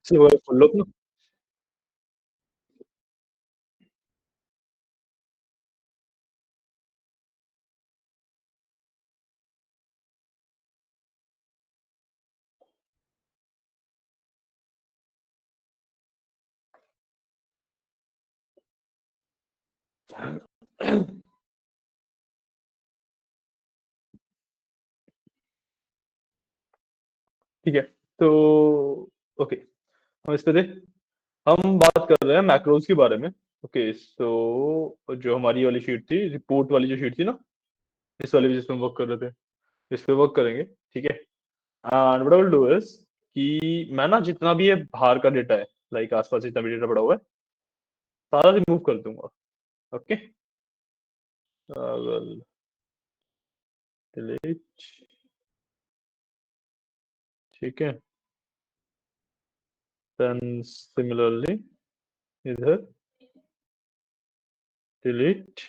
से वो खोल लो अपना। ठीक है, तो ओके, हम इस पे थे, हम बात कर रहे हैं मैक्रोज के बारे में। ओके, सो जो हमारी ये वाली शीट थी, रिपोर्ट वाली जो शीट थी ना, इस वाली जिसमें वर्क कर रहे थे, इस पे वर्क करेंगे। ठीक है, and what I will do is कि मैं ना जितना भी ये बाहर का डेटा है, लाइक आसपास जितना भी डेटा पड़ा हुआ है, सारा रिमूव कर दूंगा। Okay, will delete. ठीक है, देन सिमिलरली इधर डिलीट।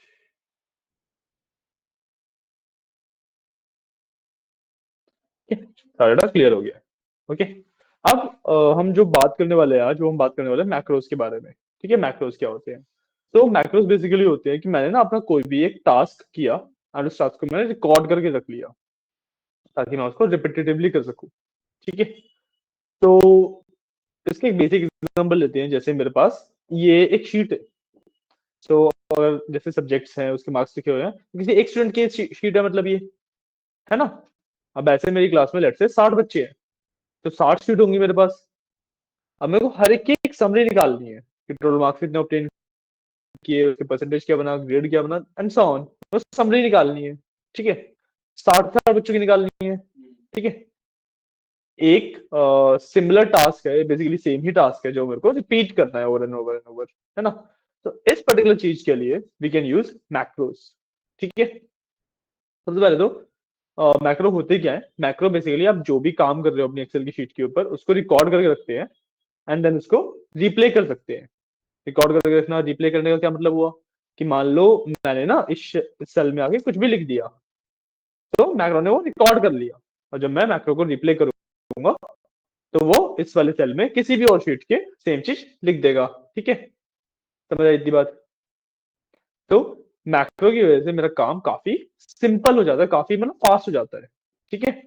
सारा डेटा क्लियर हो गया। ओके, अब हम जो बात करने वाले हैं आज, वो हम बात करने वाले हैं मैक्रोज के बारे में। ठीक है, मैक्रोज क्या होते हैं? तो मैक्रोज बेसिकली होते हैं कि मैंने ना अपना कोई भी एक टास्क किया और उस टास्क को मैंने रिकॉर्ड करके रख लिया, ताकि मैं उसको रिपीटेटिवली कर सकूं। ठीक है, तो इसके एक बेसिक एग्जांपल लेते हैं। जैसे मेरे पास ये एक शीट है, तो अगर जैसे सब्जेक्ट्स हैं, उसके मार्क्स लिखे हुए हैं, किसी एक स्टूडेंट की शीट है, मतलब ये है ना। अब ऐसे मेरी क्लास में लेट से 60 बच्चे हैं, तो 60 शीट होंगी मेरे पास। अब मेरे को हर एक की एक समरी निकालनी है कि टोटल मार्क्स कितने ऑब्टेन किए, उसके परसेंटेज क्या बना, ग्रेड क्या बना, एंड सो ऑन। बस समरी निकालनी है। ठीक है, 60 बच्चों की निकालनी है। ठीक है, एक सिमिलर टास्क है, बेसिकली सेम ही टास्क है जो मेरे को रिपीट करना है over and over and over, है ना। तो इस पर्टिकुलर चीज के लिए वी कैन यूज मैक्रोस। ठीक है, सबसे पहले तो मैक्रो होते क्या है? मैक्रो बेसिकली आप जो भी काम कर रहे हो अपनी एक्सेल की शीट के ऊपर, उसको रिकॉर्ड करके रखते हैं, एंड देन उसको रिप्ले कर सकते हैं। रिकॉर्ड करके रखना, रिप्ले करने का क्या मतलब हुआ कि मान लो मैंने ना इस सेल में आके कुछ भी लिख दिया, तो मैक्रो ने वो रिकॉर्ड कर लिया, और जब मैं मैक्रो को रिप्ले करूंगा, तो वो इस वाले सेल में किसी भी और शीट के सेम चीज लिख देगा। ठीक है, समझ आई इतनी बात? तो मैक्रो की वजह से मेरा काम काफी सिंपल हो जाता है, काफी मतलब फास्ट हो जाता है। ठीक है,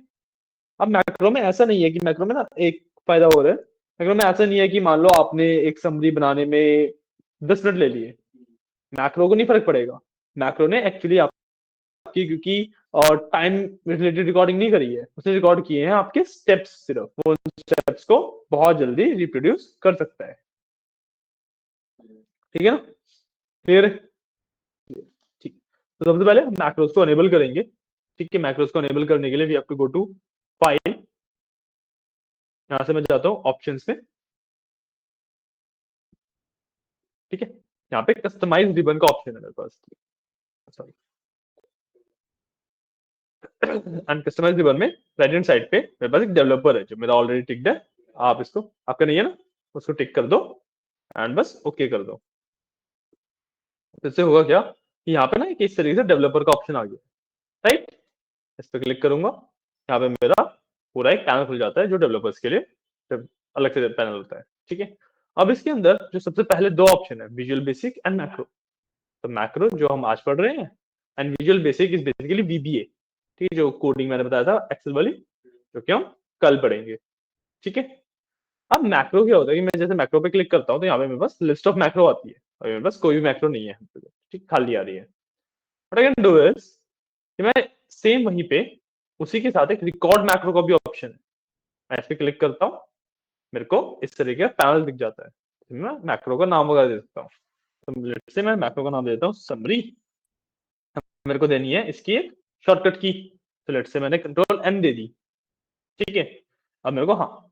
अब मैक्रो में ऐसा नहीं है कि मैक्रो में ना एक फायदा हो रहा है। मैक्रो में ऐसा नहीं है कि मान लो आपने एक समरी बनाने में 10 मिनट ले लिए, मैक्रो को नहीं फर्क पड़ेगा। मैक्रो ने एक्चुअली आपकी, क्योंकि और टाइम रिलेटेड रिकॉर्डिंग नहीं करी है, उसने रिकॉर्ड किए हैं आपके स्टेप्स, सिर्फ वो स्टेप्स को बहुत जल्दी रिप्रोड्यूस कर सकता है। ठीक है ना, फिर ठीक, तो सबसे पहले हम मैक्रोस को अनेबल करेंगे। ठीक है, मैक्रोस को अनेबल करने के लिए we have to go to file, यहां से मैं जाता हूँ ऑप्शंस में। ठीक है, यहाँ पे कस्टमाइज रिबन का ऑप्शन है मेरे पास, सॉरी, एंड कस्टमाइज रिबन में राइट हैंड साइड पे मेरे पास एक डेवलपर है जो मेरा ऑलरेडी टिक्ड है। आप इसको, आपका नहीं है ना, उसको टिक कर दो एंड बस ओके कर दो। तो इससे होगा क्या कि यहाँ पे ना एक इस तरीके से डेवलपर का ऑप्शन आ गया, राइट। इस पर क्लिक करूंगा, यहाँ पे मेरा पूरा एक पैनल खुल जाता है जो डेवलपर्स के लिए अलग से पैनल होता है। ठीक है, अब इसके अंदर जो सबसे पहले दो ऑप्शन है, विजुअल बेसिक एंड मैक्रो। तो मैक्रो जो हम आज पढ़ रहे हैं, and visual basic is basically VBA. ठीक है, जो कोडिंग मैंने बताया था एक्सेल वाली, जो कि हम कल पढ़ेंगे। ठीक है, अब मैक्रो क्या होता है कि मैं जैसे मैक्रो पे क्लिक करता हूँ, तो यहाँ पे मेरे पास लिस्ट ऑफ मैक्रो आती है, और मेरे पास कोई भी मैक्रो नहीं है, ठीक, खाली आ रही है। What I can do is कि मैं सेम वहीं पे उसी के साथ एक रिकॉर्ड मैक्रो का भी ऑप्शन है, मैं इस पे क्लिक करता हूँ, मेरे को इस तरीके का पैनल दिख जाता है। तो मैं मैक्रो का नाम वगैरह दे सकता हूँ। तो लेट्स से मैं मैक्रो का नाम देता हूँ समरी, मेरे को देनी है इसकी एक शॉर्टकट की। तो लेट्स से मैंने कंट्रोल एम दे दी। ठीक है, अब मेरे को, हाँ,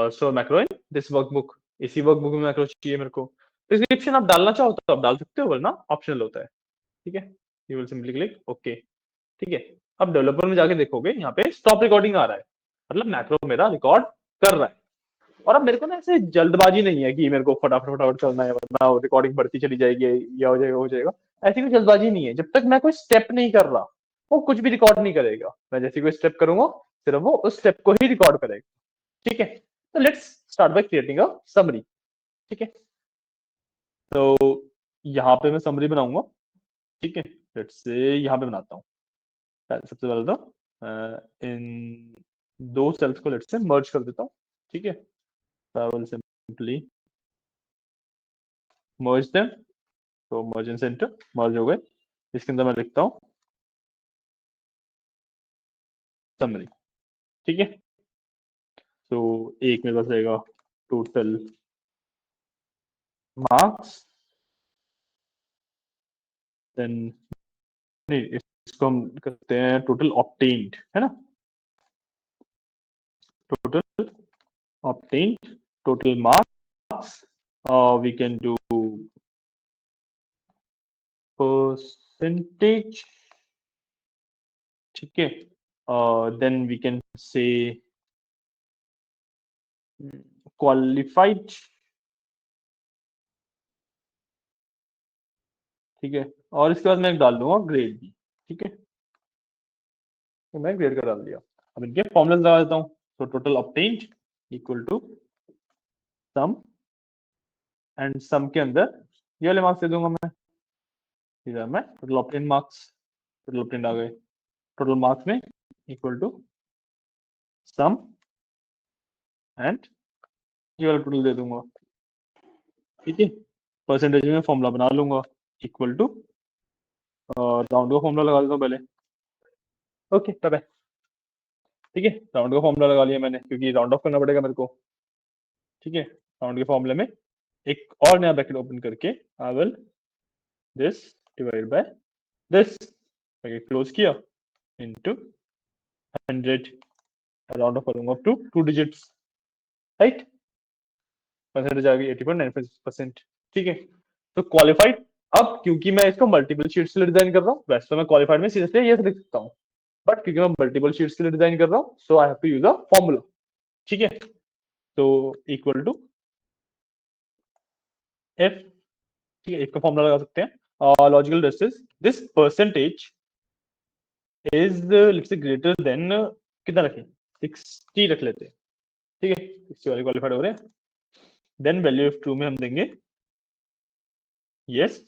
store macro in this workbook, इसी वर्कबुक में मैक्रो चाहिए मेरे को। डिस्क्रिप्शन आप डालना चाहो तो आप डाल सकते हो, वरना ऑप्शनल होता है। ठीक है, you will simply click okay. ठीक है, अब डेवलपर में जाके देखोगे, यहाँ पे स्टॉप रिकॉर्डिंग आ रहा है, मतलब मैक्रो मेरा रिकॉर्ड कर रहा है। और अब मेरे को ना ऐसे जल्दबाजी नहीं है कि मेरे को फटाफट फटाफट करना है, वरना रिकॉर्डिंग बढ़ती चली जाएगी, या हो जाएगा हो जाएगा। ऐसी कोई जल्दबाजी नहीं है, जब तक मैं कोई स्टेप नहीं कर रहा, वो कुछ भी रिकॉर्ड नहीं करेगा। मैं जैसे कोई स्टेप करूंगा, सिर्फ वो उस स्टेप को ही रिकॉर्ड करेगा। ठीक है, तो let's start by creating a summary. ठीक है, तो यहाँ पे मैं समरी बनाऊंगा। ठीक है, लेट्स से यहाँ पे बनाता हूँ। सबसे पहले तो इन दो सेल्स को लेट्स से मर्ज कर देता हूँ। ठीक है, तो I will simply merge them. तो मर्ज इन सेंटर, मर्ज हो गए। इसके अंदर मैं लिखता हूँ समरी। ठीक है, तो एक मेरे पास रहेगा टोटल मार्क्स, देन नहीं, इसको हम करते हैं टोटल ऑब्टेन्ड, है ना। Total obtained, total marks, we can do percentage। ठीक है, then we can say qualified। ठीक है, और इसके बाद मैं डाल दूंगा ग्रेड भी। ठीक है, तो मैं ग्रेड का डाल दिया। अब इनके फॉर्मूला लगा देता हूँ। तो total obtained equal to sum, and sum के अंदर ये वाले मार्क्स दे दूंगा मैं। इधर मैं total obtained marks, total obtained आ गए। टोटल मार्क्स में इक्वल टू सम एंड ये वाला टोटल दे दूंगा। ठीक है, परसेंटेज में फॉर्मूला बना लूंगा इक्वल टू राउंड का फॉर्मूला लगा देता हूँ पहले। ओके, तब है। ठीक है, राउंड का फॉर्मूला लगा लिया मैंने क्योंकि राउंड ऑफ करना पड़ेगा मेरे को। ठीक है, राउंड के फॉर्मूले में एक और नया ब्रैकेट ओपन करके I will this divide by this, bracket close किया, इनटू 100, राउंड ऑफ करूंगा up to 2 digits, right. Percentage आ गई 80.95%। ठीक है, तो क्वालिफाइड। अब क्योंकि मैं इसको मल्टीपल शीट्स के लिए डिजाइन कर रहा हूँ, वैसे तो मैं क्वालिफाइड में सीधे ये लिख सकता हूँ, बट क्योंकि मैं मल्टीपल शीट्स के लिए डिजाइन कर रहा हूँ, so I have to use a formula. ठीक है, तो इक्वल टू एफ। ठीक है, इसका फॉर्मूला लगा सकते हैं। Logical distance, this percentage is let's say greater than, कितना रखें, 60 रख लेते हैं। ठीक है, 60 वाले क्वालिफाइड हो रहे हैं। देन वैल्यू ऑफ ट्रू में हम देंगे yes,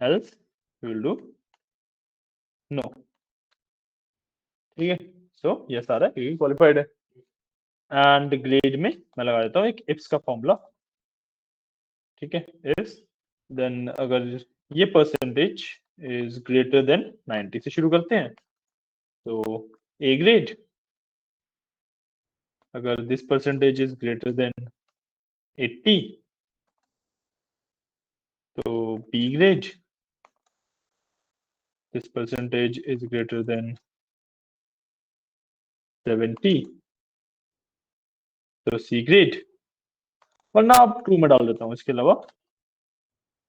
else we will do no. ठीक है, सो यस आ रहा है क्योंकि क्वालिफाइड है। एंड ग्रेड में मैं लगा देता हूँ एक इफ्स का फॉर्मूला। ठीक है, इफ देन अगर ये परसेंटेज इज ग्रेटर देन 90 से शुरू करते हैं, तो ए ग्रेड। अगर this percentage is greater than 80, तो B grade. This percentage is greater than 70, तो सी ग्रेड। वरना आप ट्रू में डाल देता हूँ, इसके अलावा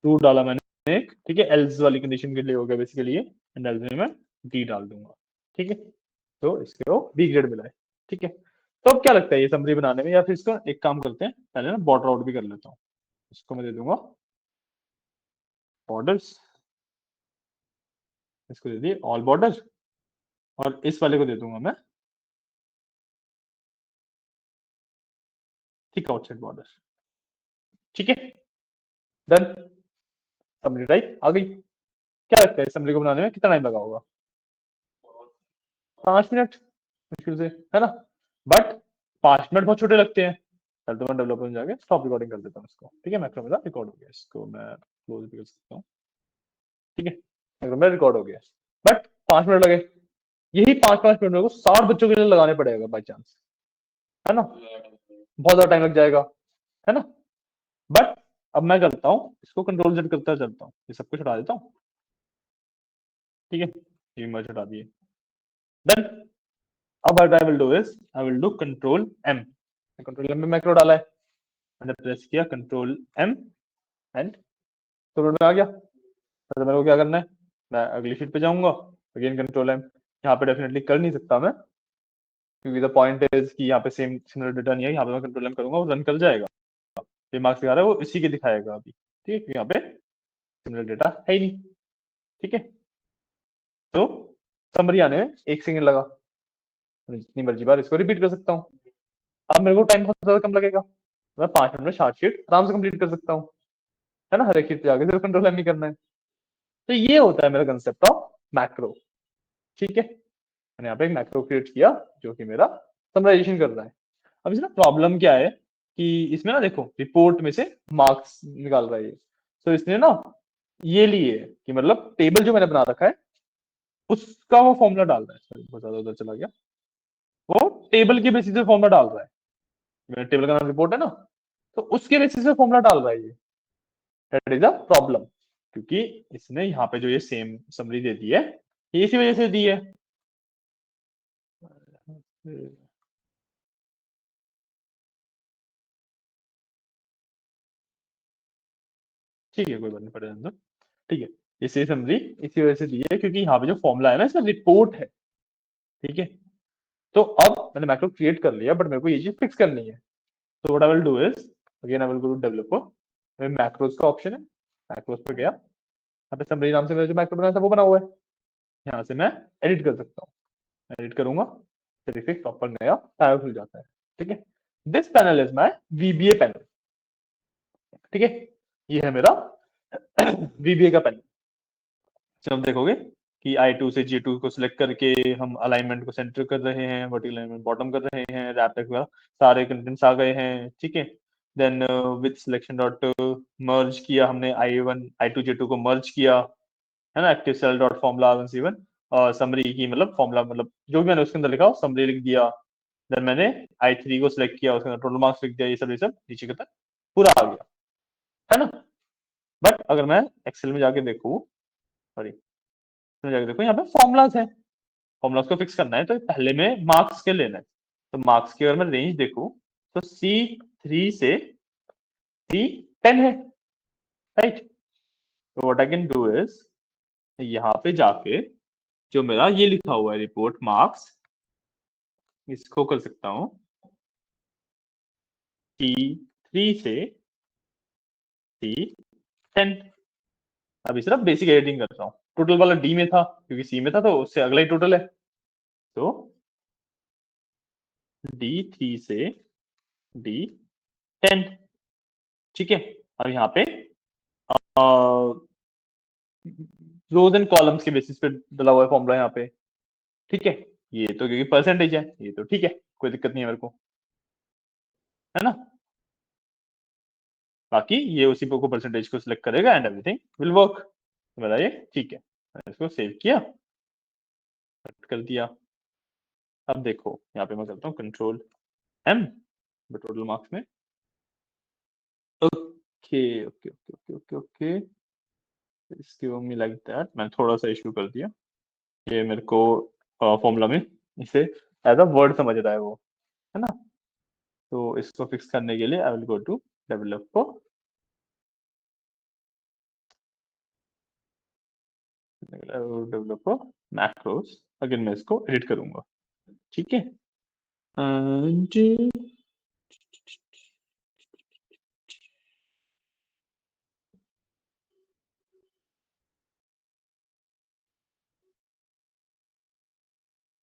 ट्रू डाला मैंने एक। ठीक है, एल्स वाली कंडीशन के लिए हो गया बेसिकली ये, एंड एल्स में मैं डी डाल दूंगा। ठीक है, तो इसके वो बी ग्रेड मिला है। ठीक है, तो अब क्या लगता है ये समरी बनाने में, या फिर इसका एक काम करते हैं, पहले ना बॉर्डर आउट भी कर लेता हूँ। इसको मैं दे दूंगा बॉर्डर्स, इसको दे दिए ऑल बॉर्डर, और इस वाले को दे दूंगा मैं थिक आउटसाइड बॉर्डर। ठीक है, डन। समरी राइट आ गई। क्या लगता है समरी को बनाने में कितना टाइम लगा होगा? 5 मिनट मुश्किल से, है ना। बट 5 मिनट बहुत छोटे लगते हैं। चल, तो मैं डेवलपर में जाके स्टॉप रिकॉर्डिंग कर देता हूँ इसको। ठीक है, मैक्रो मेरा रिकॉर्ड हो गया, इसको मैं क्लोज भी कर सकता हूँ। ठीक है, मैक्रो मेरा रिकॉर्ड हो गया, बट 5 मिनट लगे। यही 5-5 मिनट मेरे को 60 बच्चों के लिए लगाने पड़ेगा बाई चांस, है ना। बहुत ज्यादा टाइम लग जाएगा, है ना। बट अब मैं करता हूँ, इसको कंट्रोल जेड करता चलता हूँ, ये सब कुछ हटा देता हूँ। ठीक है, ये मर्ज हटा दिए। देन अब what I will do is I will do control M। Control M में मैक्रो डाला है, मैंने प्रेस किया कंट्रोल M, एंड कंट्रोल में आ गया। तो मेरे को क्या करना है, मैं अगली शीट पे जाऊंगा, अगेन कंट्रोल M। यहाँ पे डेफिनेटली कर नहीं सकता मैं, क्योंकि द पॉइंट इज कि यहाँ पे सेम सिमिलर डेटा नहीं है। यहाँ पे मैं कंट्रोल M करूंगा, वो रन कर जाएगा। ये मार्क्स दिखा रहा है वो इसी के दिखाएगा अभी। ठीक है, क्योंकि यहाँ पे सिमिलर डेटा है ही नहीं। ठीक है, तो समरी आने में 1 सेकंड लगा। मैं जितनी मर्जी बार इसको रिपीट कर सकता हूँ। अब मेरे को टाइम बहुत ज्यादा कम लगेगा, मैं 5 मिनट में 60 शीट आराम से कंप्लीट कर सकता हूँ, है ना। हर एक शीट पे जाके सिर्फ कंट्रोल एम ही करना है। तो ये होता है मेरा कंसेप्ट ऑफ मैक्रो। ठीक है, मैंने यहाँ पे एक मैक्रो क्रिएट किया जो कि मेरा समराइजेशन कर रहा है। अब इसमें प्रॉब्लम क्या है कि इसमें ना देखो रिपोर्ट में से मार्क्स निकाल रहा है ये, तो इसने ना ये लिए कि मतलब टेबल जो मैंने बना रखा है उसका वो फॉर्मूला डाल रहा है। सॉरी बहुत ज्यादा उधर चला गया। वो टेबल के बेसिस पे फॉर्मूला डाल रहा है, मेरे टेबल का नाम रिपोर्ट है ना, तो उसके बेसिस पे फॉर्मूला डाल रहा है ये। दैट इज अ प्रॉब्लम, क्योंकि इसने यहाँ पे जो ये सेम समरी दे दी है ये इसी वजह से दी है। ठीक है, कोई बात नहीं, पढ़े रहने दो। ठीक है, इसे समरी इसी वजह से दी है क्योंकि यहाँ पे जो फॉर्मूला है ना इसका रिपोर्ट है। ठीक है, तो अब मैंने मैक्रो क्रिएट कर लिया, बट मेरे को ये चीज फिक्स करनी है। तो what I will do is, again I will go to developer, macros का ऑप्शन है, मैक्रोस पे गया, यहाँ पे समरी नाम से मेरा जो मैक्रो बनाया था वो बना हुआ है। यहाँ से मैं एडिट कर सकता हूँ, एडिट करूंगा, टेरिफिक प्रॉपर नया पैनल खुल जाता है। ठीक है, this panel is my VBA panel. ठीक है, ये है मेरा वीबीए का पैनल। जब हम देखोगे कि I2 से J2 को सिलेक्ट करके हम अलाइनमेंट को सेंटर कर रहे हैं, वर्टिकल अलाइनमेंट बॉटम कर रहे हैं, रैप तक वगैरह सारे कंटेंट्स आ गए हैं। ठीक है, देन विद सिलेक्शन डॉट मर्ज किया हमने I1 I2 J2 को मर्ज किया, है ना। Active cell dot formula R1C1 और समरी की मतलब फॉर्मूला मतलब जो भी मैंने उसके अंदर लिखा समरी लिख दिया। देन मैंने I3 को सिलेक्ट किया, उसके अंदर टोटल मार्क्स लिख दिया, ये सब नीचे तक पूरा आ गया, है ना। बट अगर मैं एक्सेल में जाके देखूँ, सॉरी इसमें जाके देखो यहाँ पे फॉर्मुलाज है, फॉर्मुलाज को फिक्स करना है तो पहले में मार्क्स के लेना है। तो मार्क्स की अगर मैं रेंज देखूं तो C3 से C10 है, राइट। तो what I can do is यहाँ पे जाके जो मेरा ये लिखा हुआ है रिपोर्ट मार्क्स, इसको कर सकता हूँ C3 से C10। अभी सिर्फ बेसिक एडिटिंग कर रहा हूँ, टोटल वाला डी में था क्योंकि सी में था तो उससे अगला ही टोटल है। तो D3 से D10। ठीक है, अब यहाँ पे रोज एंड कॉलम्स के बेसिस पे डला हुआ है फॉर्मूला यहाँ पे। ठीक है, ये तो क्योंकि परसेंटेज है ये तो ठीक है, कोई दिक्कत नहीं है मेरे को, है ना। बाकी ये उसी को परसेंटेज को सिलेक्ट करेगा एंड एवरीथिंग विल वर्क। तो बताइए ठीक है, मैंने इसको सेव किया, कट कर दिया। अब देखो यहाँ पे मैं करता हूँ कंट्रोल M टोटल मार्क्स में। Okay okay okay okay okay okay, इसकी मी लाइक दैट मैंने थोड़ा सा इशू कर दिया, ये मेरे को फॉर्मूला में इसे एज अ वर्ड समझ रहा है वो, है ना। तो इसको फिक्स करने के लिए I will go to developer, developer macros, again मैं इसको एडिट करूंगा। ठीक है, and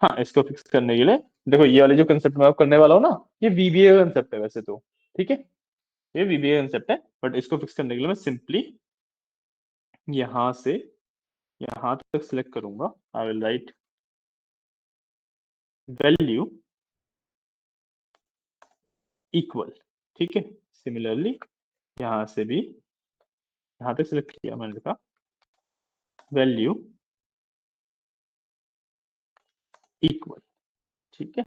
हाँ इसको फिक्स करने के लिए देखो ये वाले जो कंसेप्ट मैं करने वाला हूँ ना, ये वीबीए का कंसेप्ट है वैसे तो। ठीक है, ये वीबीए कंसेप्ट है, बट इसको फिक्स करने के लिए मैं सिंपली यहां से यहां तक सिलेक्ट करूंगा। I will write value equal. ठीक है, सिमिलरली यहां से भी यहां तक सिलेक्ट किया, मैंने लिखा वैल्यू इक्वल। ठीक है,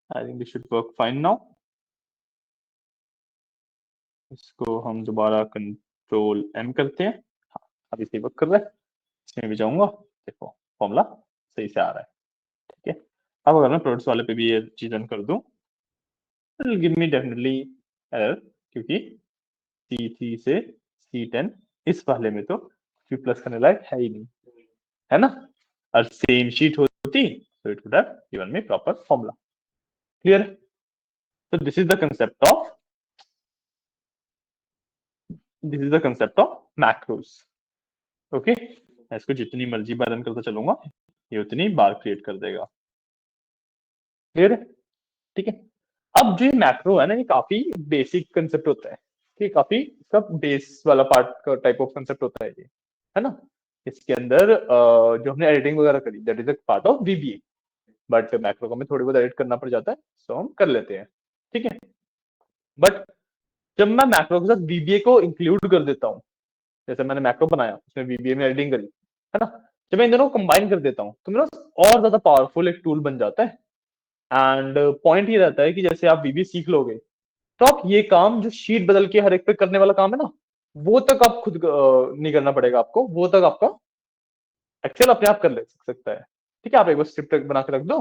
I think this should work fine now. इसको हम दोबारा कंट्रोल M करते हैं, हाँ अभी सही वर्क कर रहा है। इसमें भी जाऊंगा, देखो फॉर्मूला सही से आ रहा है। ठीक है, अब अगर मैं प्रोडक्ट्स वाले पे भी ये चीज रन कर दूं तो गिव मी डेफिनेटली एरर, क्योंकि C3 से C10 इस वाले में तो Q प्लस करने लायक है ही नहीं, है ना। और सेम शीट होती तो it would have given me proper formula. Clear, so this is the concept of macros. Okay, मैं इसको जितनी मर्जी बार रन करता चलूंगा ये उतनी बार क्रिएट कर देगा। क्लियर है? ठीक है। अब जो ये मैक्रो है ना, ये काफी बेसिक कंसेप्ट होता है, ठीक है, काफी सब बेस वाला पार्ट का टाइप ऑफ कंसेप्ट होता है ये, है ना। इसके अंदर जो हमने एडिटिंग वगैरह करी, that is a part of VBA, but macro को हमें थोड़ी बहुत एडिट करना पड़ जाता है, सो हम कर लेते हैं। ठीक है। बट जब मैं मैक्रो के साथ वीबीए को इंक्लूड कर देता हूँ, जैसे मैंने मैक्रो बनाया उसमें वीबीए में एडिटिंग करी, है ना, जब मैं इन दोनों को कंबाइन कर देता हूँ तो मेरा और ज्यादा पावरफुल एक टूल बन जाता है। एंड पॉइंट ये रहता है कि जैसे आप वीबीए सीख लोगे, तो आप ये काम जो शीट बदल के हर एक पे करने वाला काम है ना, वो तक आप खुद नहीं करना पड़ेगा आपको, वो तक आपका एक्सेल अपने आप कर ले सकता है। ठीक है, आप एक बार स्क्रिप्ट बना के रख दो,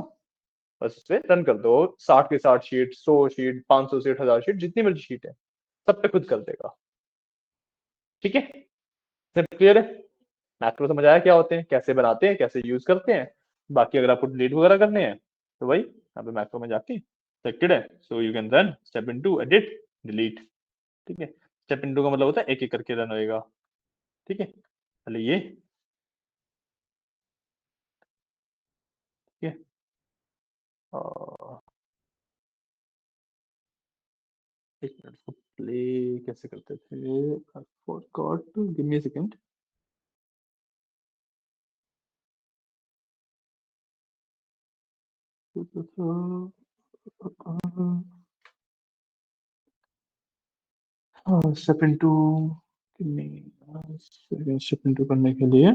बस उसे रन कर दो, 60 के 60 शीट, 100 शीट, 500 शीट, 1000 शीट, जितनी मर्जी शीट है, सब पे खुद कर देगा। ठीक है, सब क्लियर है? मैक्रो समझ आया क्या होते हैं, कैसे बनाते हैं, कैसे यूज करते हैं। बाकी अगर आपको डिलीट वगैरह करने हैं तो भाई यहाँ पे मैक्रो में जाके सेलेक्टेड है, so you can run step into edit delete. ठीक है, स्टेप इनटू का मतलब होता है एक एक करके रन होएगा। ठीक है, पहले ये, ठीक है, और एक मिनट को प्ले कैसे करते थे, forgot, give me a second. Step into, step into करने के लिए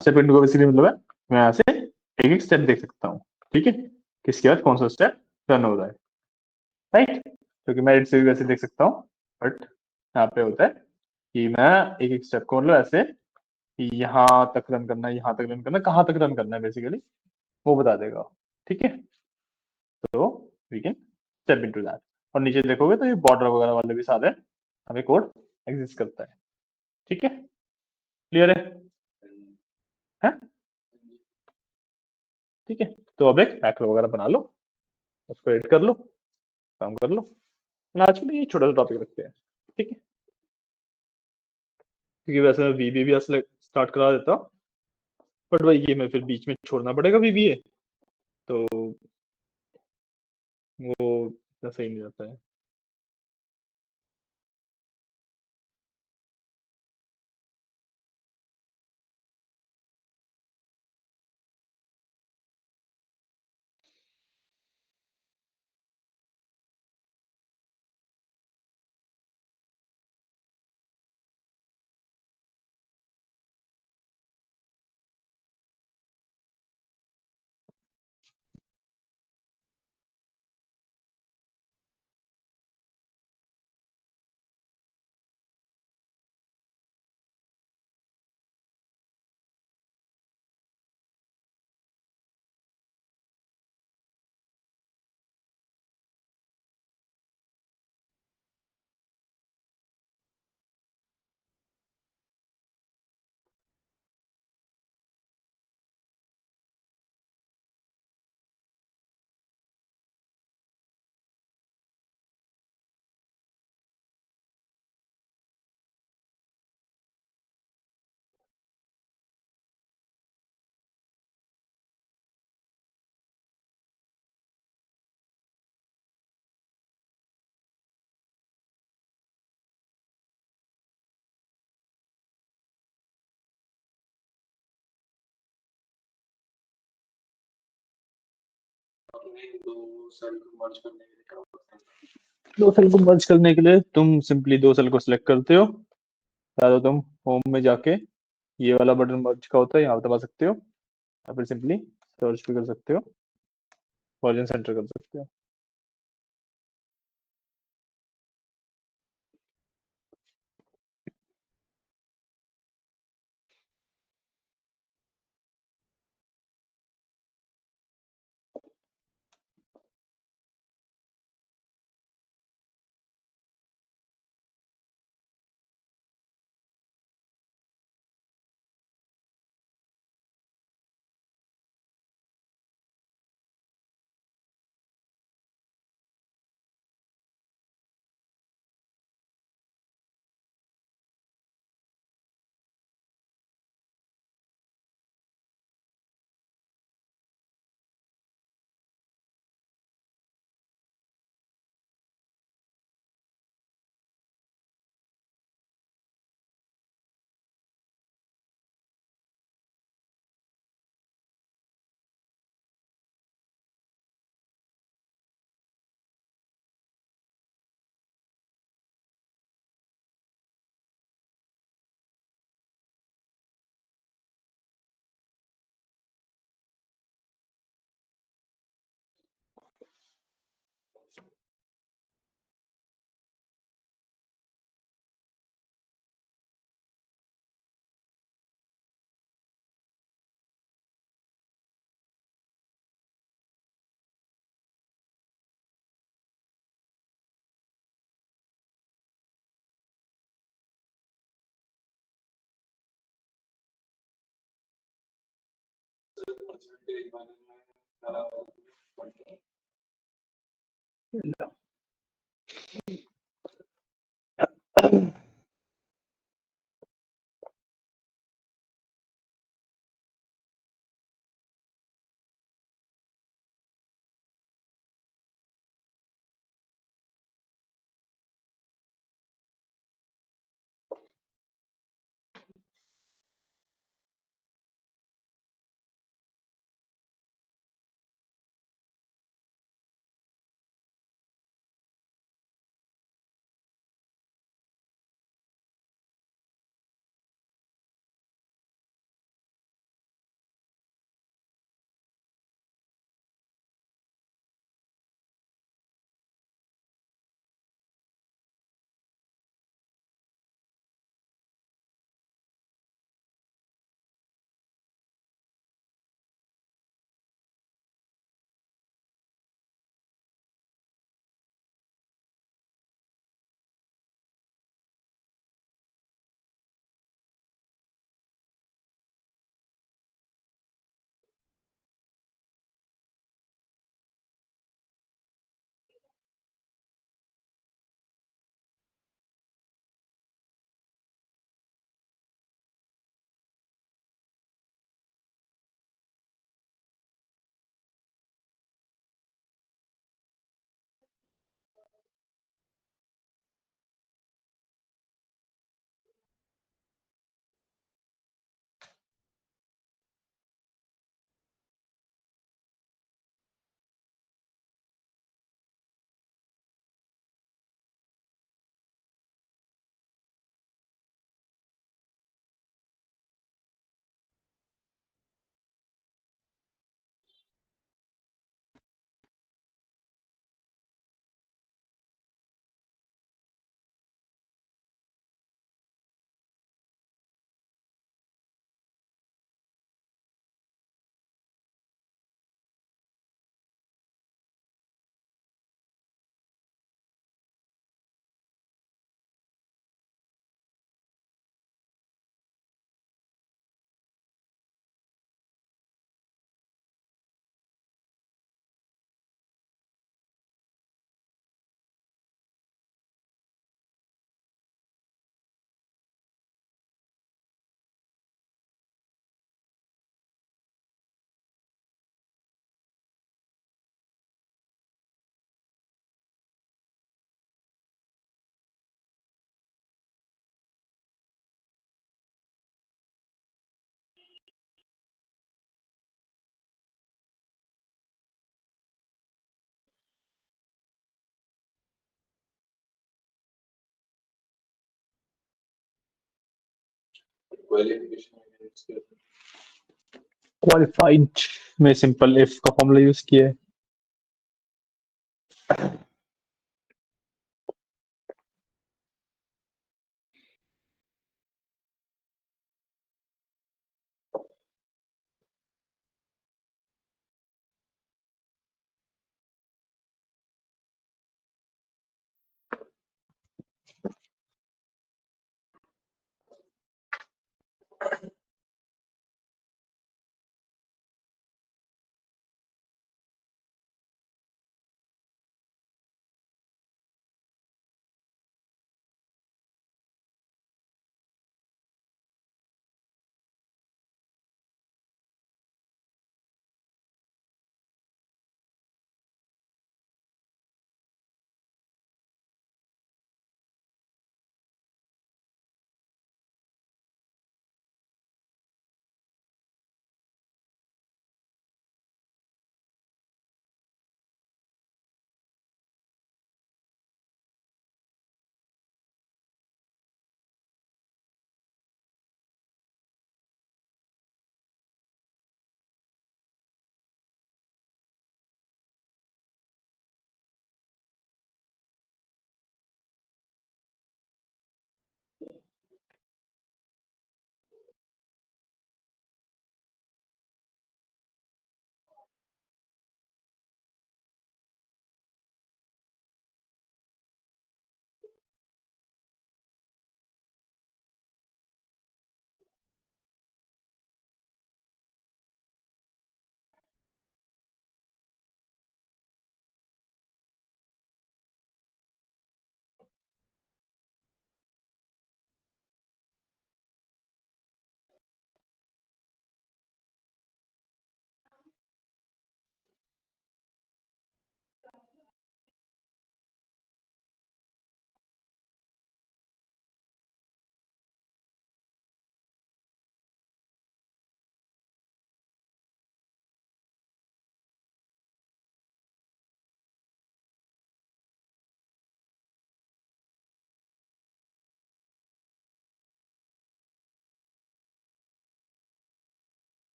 स्टेप इनटू का बेसिकली मतलब है मैं यहाँ से एक एक स्टेप देख सकता हूँ। ठीक है, किसके बाद कौन सा स्टेप रन हो रहा है, राइट, क्योंकि मैं एडिट से भी वैसे देख सकता हूँ, बट यहाँ पे होता है कि मैं एक एक स्टेप को मतलब ऐसे यहाँ तक रन करना है, यहाँ तक रन करना है, कहाँ तक रन करना है बेसिकली वो बता देगा। ठीक है, तो we can step into that. और नीचे देखोगे तो ये बॉर्डर वगैरह वाले भी सारे हमें कोड एग्जिस्ट करता है। ठीक है, क्लियर है? है? ठीक है, तो अब एक मैक्रो वगैरह बना लो, उसको एडिट कर लो, काम कर लो। आज के लिए ये छोटा सा टॉपिक रखते हैं। ठीक है, क्योंकि वैसे मैं वीबी भी स्टार्ट करा देता, बट भाई ये मैं फिर बीच में छोड़ना पड़ेगा वीबीए, तो वो इतना सही नहीं रहता है। दो सेल को मर्ज करने के लिए तुम सिंपली दो सेल को सिलेक्ट करते हो, या तो तुम होम में जाके ये वाला बटन मर्ज का होता है यहाँ दबा सकते हो, या फिर सिंपली सर्च भी कर सकते हो, वर्जन सेंटर कर सकते हो। क्वालिफाइड में सिंपल इफ का फॉर्मूला यूज किया है।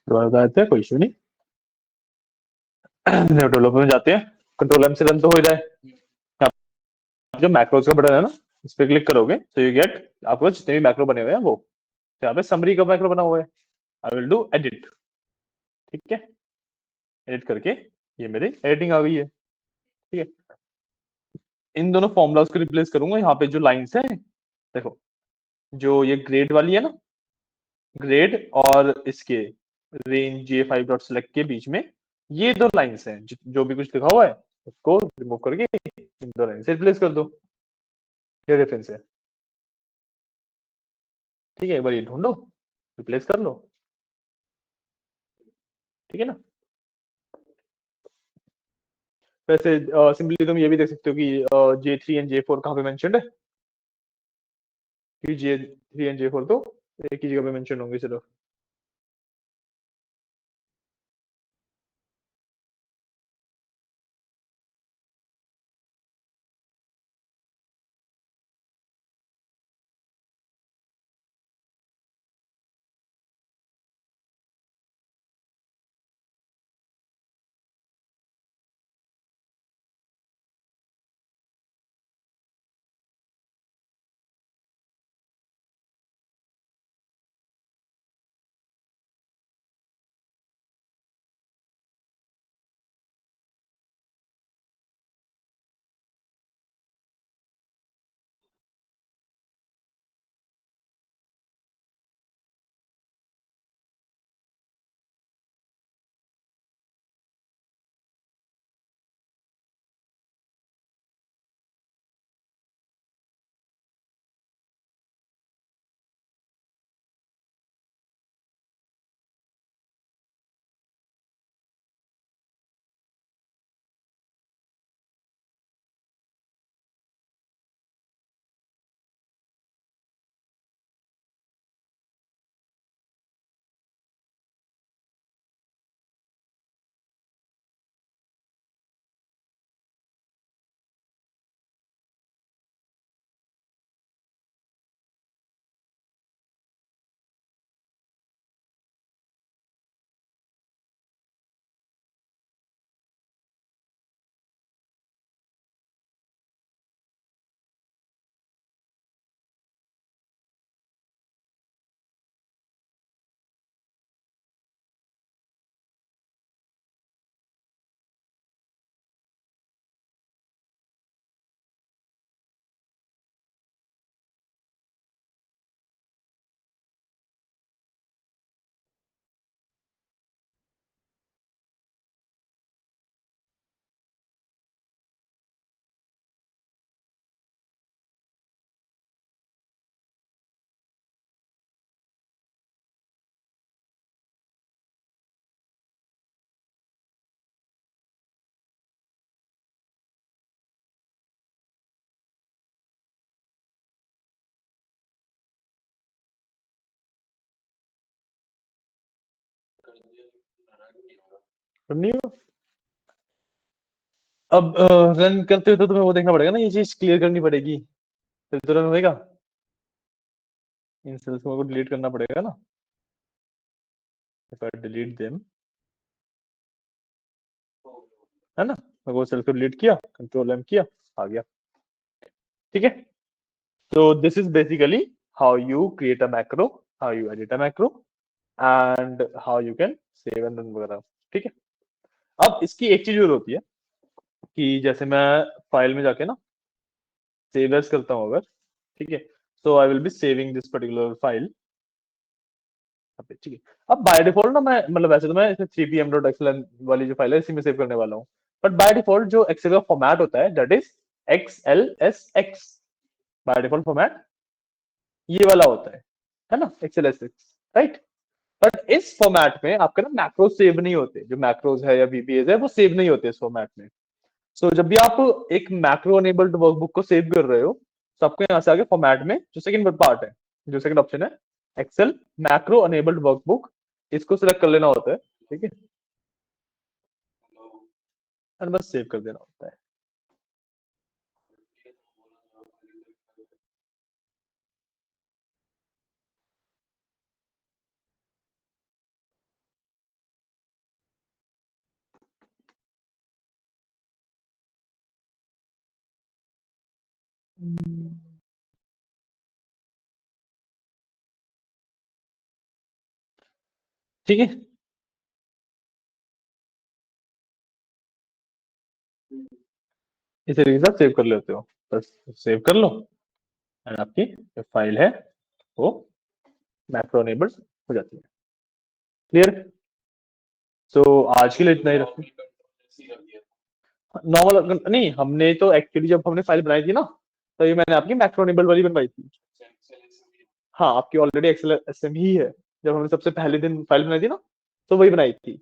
दोबारा बताया था, कोई इशू नहीं। डेवलपर में जाते हैं, कंट्रोल एम से रन तो हो जाए। यहाँ पे जो मैक्रोज का बटन है ना, इस पे क्लिक करोगे तो यू गेट आपको जितने भी मैक्रो बने हुए हैं वो। यहाँ पे समरी का मैक्रो बना हुआ है, आई विल डू एडिट। ठीक है, एडिट करके ये मेरी एडिटिंग आ गई है। ठीक है, इन दोनों फॉर्मूलाज को रिप्लेस करूंगा। यहाँ पे जो लाइंस है देखो, जो ये ग्रेड वाली है ना, ग्रेड और इसके रेंज जे 5 डॉट सेलेक्ट के बीच में ये दो लाइंस हैं, जो भी कुछ लिखा हुआ है उसको रिमूव करके इन दो लाइन से रिप्लेस कर दो। क्या डिफरेंस है? ठीक है, एक बार ये ढूंढो, रिप्लेस कर लो। ठीक है ना। वैसे सिंपली तुम ये भी देख सकते हो कि J3 एंड J4 कहाँ पे मेंशन्ड है, क्योंकि J3 एंड J4 तो एक ही जगह पे मेंशन होंगे सिर्फ। नहीं हो? अब रन करते हुए तो तुम्हें वो देखना पड़ेगा ना, ये चीज क्लियर करनी पड़ेगी, फिर तो रन होएगा। इन सेल्स को डिलीट करना पड़ेगा ना। इफ आई डिलीट देम, है ना, मैं वो सेल को डिलीट किया, कंट्रोल एम किया, आ गया। ठीक है, so this is basically how you create a macro, how you edit a macro, and how you can save and run वगैरह। ठीक है, अब इसकी एक चीज और होती है कि जैसे मैं फाइल में जाके ना सेव एज करता हूँ अगर, ठीक है, so I will be saving this particular file. ठीक है, अब बाय डिफॉल्ट ना मैं मतलब वैसे तो मैं इसे 3pm.xln वाली जो फाइल है इसी में सेव करने वाला हूँ, बट बाय डिफॉल्ट जो एक्सेल का फॉर्मेट होता है that is XLSX। By default format ये वाला होता है ना, XLSX, राइट। बट इस फॉर्मेट में आपके ना मैक्रो सेव नहीं होते, जो मैक्रोज है या VBAs है वो सेव नहीं होते इस फॉर्मेट में। सो जब भी आप एक मैक्रो अनेबल्ड वर्कबुक को सेव कर रहे हो तो आपको यहाँ से आगे फॉर्मेट में जो सेकंड पार्ट है, जो सेकंड ऑप्शन है एक्सेल मैक्रो अनेबल्ड वर्कबुक, इसको सिलेक्ट कर लेना होता है। ठीक है, और बस सेव कर देना होता है। ठीक है, इस तरीके से आप सेव कर लेते हो, बस सेव कर लो एंड आपकी जो फाइल है वो मैक्रो enabled हो जाती है। क्लियर? सो आज के लिए इतना ही रखते हैं। नॉर्मल नहीं, हमने तो एक्चुअली जब हमने फाइल बनाई थी ना, तो ये मैंने आपकी मैक्रो enabled वाली बनवाई थी। हाँ, आपकी ऑलरेडी एक्सेल एसएम ही है। जब हमने सबसे पहले दिन फाइल बनाई थी ना, तो वही बनाई थी।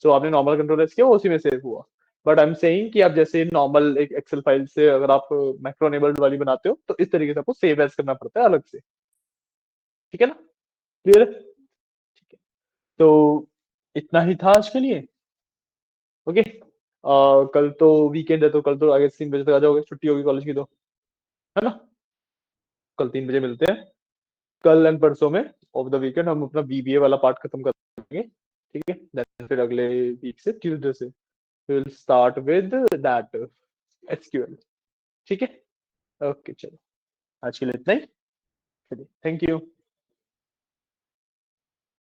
तो आपने नॉर्मल कंट्रोल एस किया, वो उसी में सेव हुआ। बट आई एम सेइंग कि आप जैसे नॉर्मल एक एक्सेल फाइल से अगर आप मैक्रो enabled वाली बनाते हो, तो इस तरीके से आपको सेव एज करना पड़ता है अलग से। ठीक है ना? क्लियर है? ठीक है। तो इतना ही था आज के लिए। ओके। कल तो वीकेंड है, तो कल तो आगे 3 बजे तक आ जाओगे, छुट्टी होगी कॉलेज की तो, है ना? कल 3 बजे मिलते हैं। कल एंड परसों में ऑफ द वीकेंड हम अपना बीबीए वाला पार्ट खत्म करेंगे। ठीक है, देन फिर अगले वीक से ट्यूसडे से will start with that SQL. ठीक है। ओके, चलो आज के लिए इतना ही। चलिए, थैंक यू।